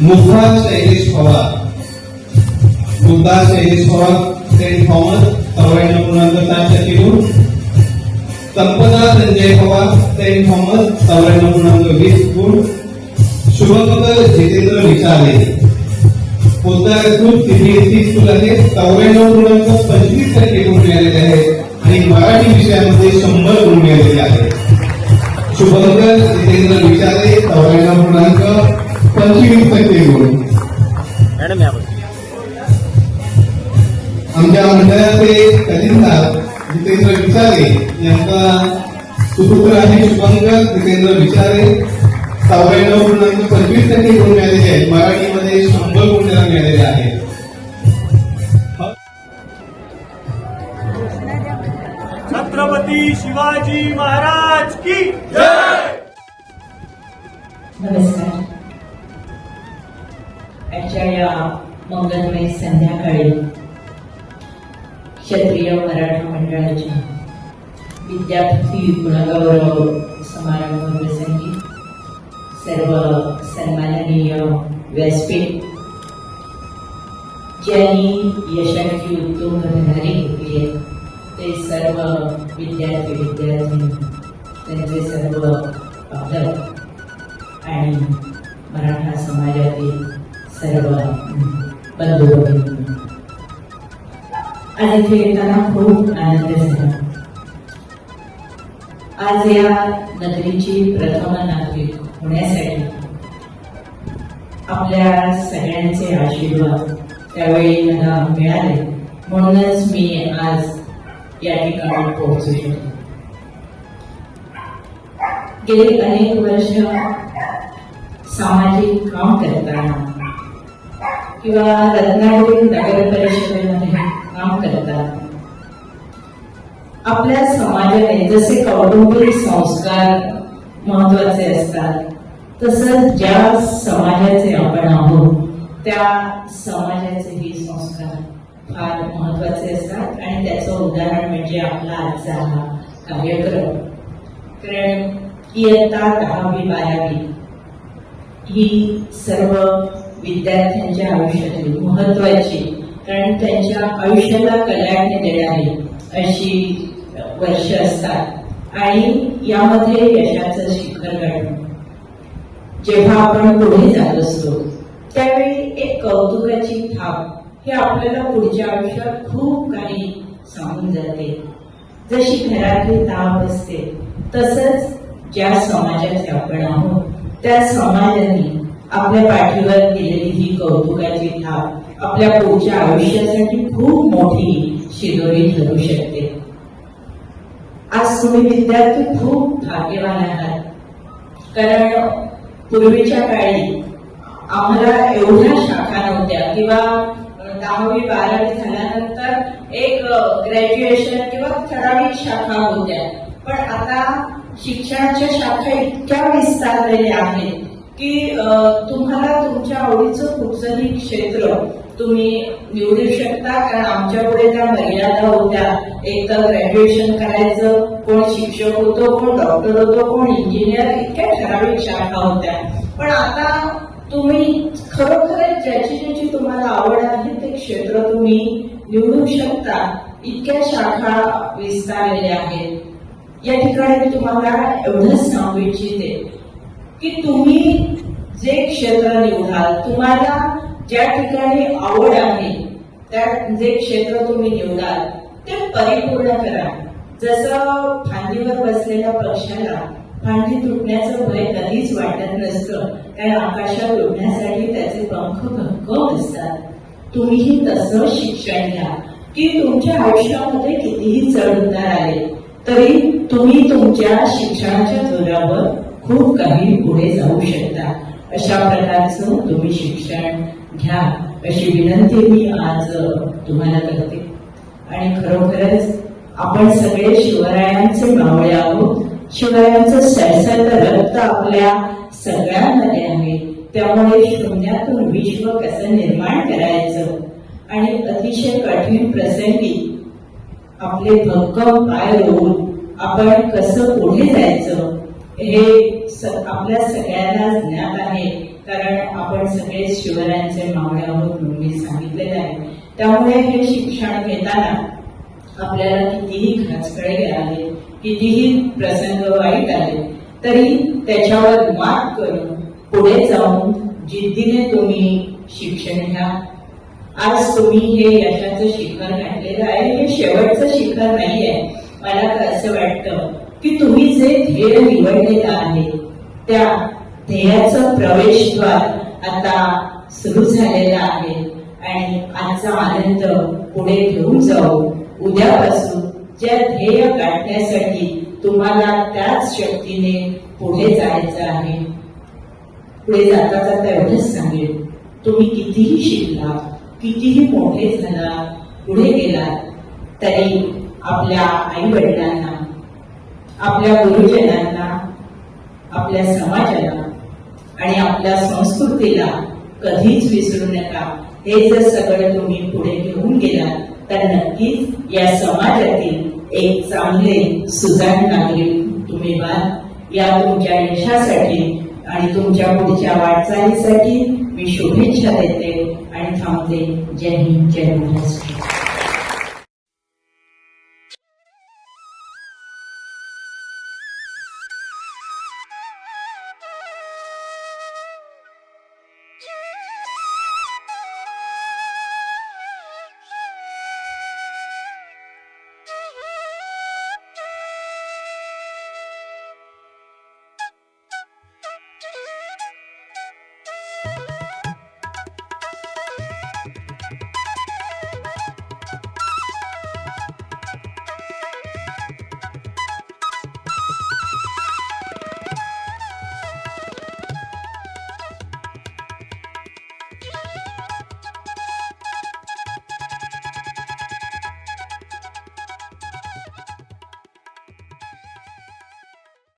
मुद्दा शैलेश पवार, मुद्दा Shailesh Pawar, Saint Thomas 94.4% गुण. संपदा संजय पवार, सेंट थॉमस 94.20 गुण. शुभंकर जितेंद्र विचारे, पोद्दार सीबीएसई स्कूल आहे, 94.25% गुण मिळालेले आहेत आणि मराठी विषयामध्ये 100 गुण मिळालेले आहेत. शुभंकर जितेंद्र विचारे 94.25% गुण. मॅडम आमच्या मंडळाचे कलिंदार जितेंद्र विचारे यांचा सुपुत्र आहे शुभंकर जितेंद्र विचारे, 94.25% गुण मिळालेले आहेत. मराठीमध्ये 100 गुण त्याला मिळालेले आहेत. छत्रपती शिवाजी महाराज की जय. नमस्कार. आजच्या या मंगलमय संध्याकाळी क्षत्रिय मराठा मंडळाच्या विद्यार्थी गुणगौरव समारंभ प्रसंगी सर्व सन्माननीय व्यासपीठ ज्यांनी यशाची उत्तुंग भरारी घेतली आहे ते सर्व विद्यार्थी त्यांचे सर्व पालक आणि मराठा समाजातील सर्व बंधू भगिनी, आज इथे येताना खूप आनंद झाला. आज या नगरीची प्रथम नागरिक होण्यासाठी आपल्या सगळ्यांचे आशीर्वाद त्यावेळी मला मिळाले, म्हणूनच मी आज या ठिकाणी पोहोचू शकतो. गेली अनेक वर्ष सामाजिक काम करताना किंवा रत्नागिरी नगर परिषदेमध्ये काम करताना आपल्या समाजाने जसे कौटुंबिक संस्कार महत्वाचे असतात, तसंच ज्या समाजाचे आपण आहोत त्या समाजाचेही संस्कार फार महत्वाचे असतात आणि त्याचं उदाहरण म्हणजे आपला आजचा हा कार्यक्रम. कारण इयत्ता 10वी 12वी ही सर्व विद्यार्थ्यांच्या आयुष्यातली महत्वाची, कारण त्यांच्या आयुष्याला कलाटणी देणारी अशी वर्ष असतात आणि यामध्ये यशाचं शिखर गाठणं. जेव्हा आपण पुढे जात असतो त्यावेळी एक कौतुकाची थाप हे आपल्याला पुढच्या आयुष्यात खूप काही सांगून जाते. जशी घरातली ताप असते तसंच ज्या समाजाचे आपण आहोत त्या समाजाने आपल्या पाठीवर केलेली ही कौतुकाची थाप आपल्या पुढच्या आयुष्यासाठी खूप मोठी शिदोरी ठरू शकते. आज तुम्ही विद्यार्थी खूप भाग्यवान आहात, कारण पूर्वीच्या काळी आम्हाला एवढ्या शाखा नव्हत्या किंवा 10वी 12वी झाल्यानंतर एक ग्रॅज्युएशन किंवा ठराविक शाखा होत्या. पण आता शिक्षणाच्या शाखा इतक्या विस्तारलेल्या आहेत की तुम्हाला तुमच्या आवडीचं कुठचंही क्षेत्र तुम्ही निवडू शकता. कारण आमच्या पुढे त्या मर्यादा होत्या, एक तर ग्रॅज्युएशन करायचं, कोण शिक्षक होतो, कोण डॉक्टर होतो, कोण इंजिनियर, इतक्या ठराविक शाखा होत्या. पण आता तुम्ही खरोखर ज्याची तुम्हाला आवड आहे ते क्षेत्र तुम्ही निवडू शकता. इतक्या शाखा विस्तारलेल्या आहेत. या ठिकाणी मी तुम्हाला एवढंच सांगू इच्छिते की तुम्ही जे क्षेत्र निवडाल, तुम्हाला ज्या ठिकाणी आवड आहे त्या जे क्षेत्र तुम्ही निवडाल ते परिपूर्ण करा. जसं फांदीवर बसलेल्या पक्ष्याला फांदी तुटण्याचं भय कधीच वाटत नसतं, कारण आकाशात उडण्यासाठी त्याचे पंख भक्कम असतात. तुम्हीही तसं शिक्षण घ्या की तुमच्या आयुष्यामध्ये कितीही चढ उतार आले तरी तुम्ही तुमच्या शिक्षणाच्या जोरावर खूप काही पुढे जाऊ शकता. अशा प्रकारचं तुम्ही शिक्षण घ्या अशी विनंती मी आज तुम्हाला करते. आणि खरोखरच आपण सगळे शिवरायांचे मावळे आहोत. शिवरायांचं सळसळतं रक्त आपल्या सगळ्यांमध्ये आहे. त्यामुळे शून्यातून विश्व कसं निर्माण करायचं आणि अतिशय कठीण प्रसंगी आपले भक्कम पाय रोवून आपण कसं पुढे जायचं हे आपल्या सगळ्यांना ज्ञात आहे. कारण आपण सगळे शिवरायांचे मावळे आहोत म्हणून मी सांगितलेले आहे. त्यामुळे हे शिक्षण घेताना आपल्याला कितीही खचखळे आले, कितीही प्रसंग वाईट आले, तरी त्याच्यावर मात करून पुढे जाऊन जिद्दीने तुम्ही शिक्षण घ्या. आज तुम्ही हे यशाचं शिखर गाठलेलं आहे. हे शेवटचं शिखर नाहीये. मला तर असं वाटतं की तुम्ही जे ध्येय निवडलेलं आहे त्या ध्येयाचं प्रवेशद्वार आता सुरू झालेलं आहे. आणि आजचा आनंद पुढे घेऊन जाऊ. उद्यापासून ज्या ध्येय गाठण्यासाठी तुम्हाला त्याच शक्तीने पुढे जायचं आहे. पुढे जाता जाता एवढंच सांगेल, तुम्ही कितीही शिकला, कितीही मोठे झाला, पुढे गेलात, तरी आपल्या आई वडिलांना, आपल्या गुरुजनांना, आपल्या समाजाला आणि आपल्या संस्कृतीला कधीच विसरू नका. हे जर सगळं तुम्ही पुढे घेऊन गेलात तर नक्कीच या समाजातील एक चांगले सुजाण नागरिक तुम्ही व्हाल. या तुमच्या यशासाठी आणि तुमच्या पुढच्या वाटचालीसाठी मी शुभेच्छा देते आणि थांबते. जय हिंद, जय महाराष्ट्र.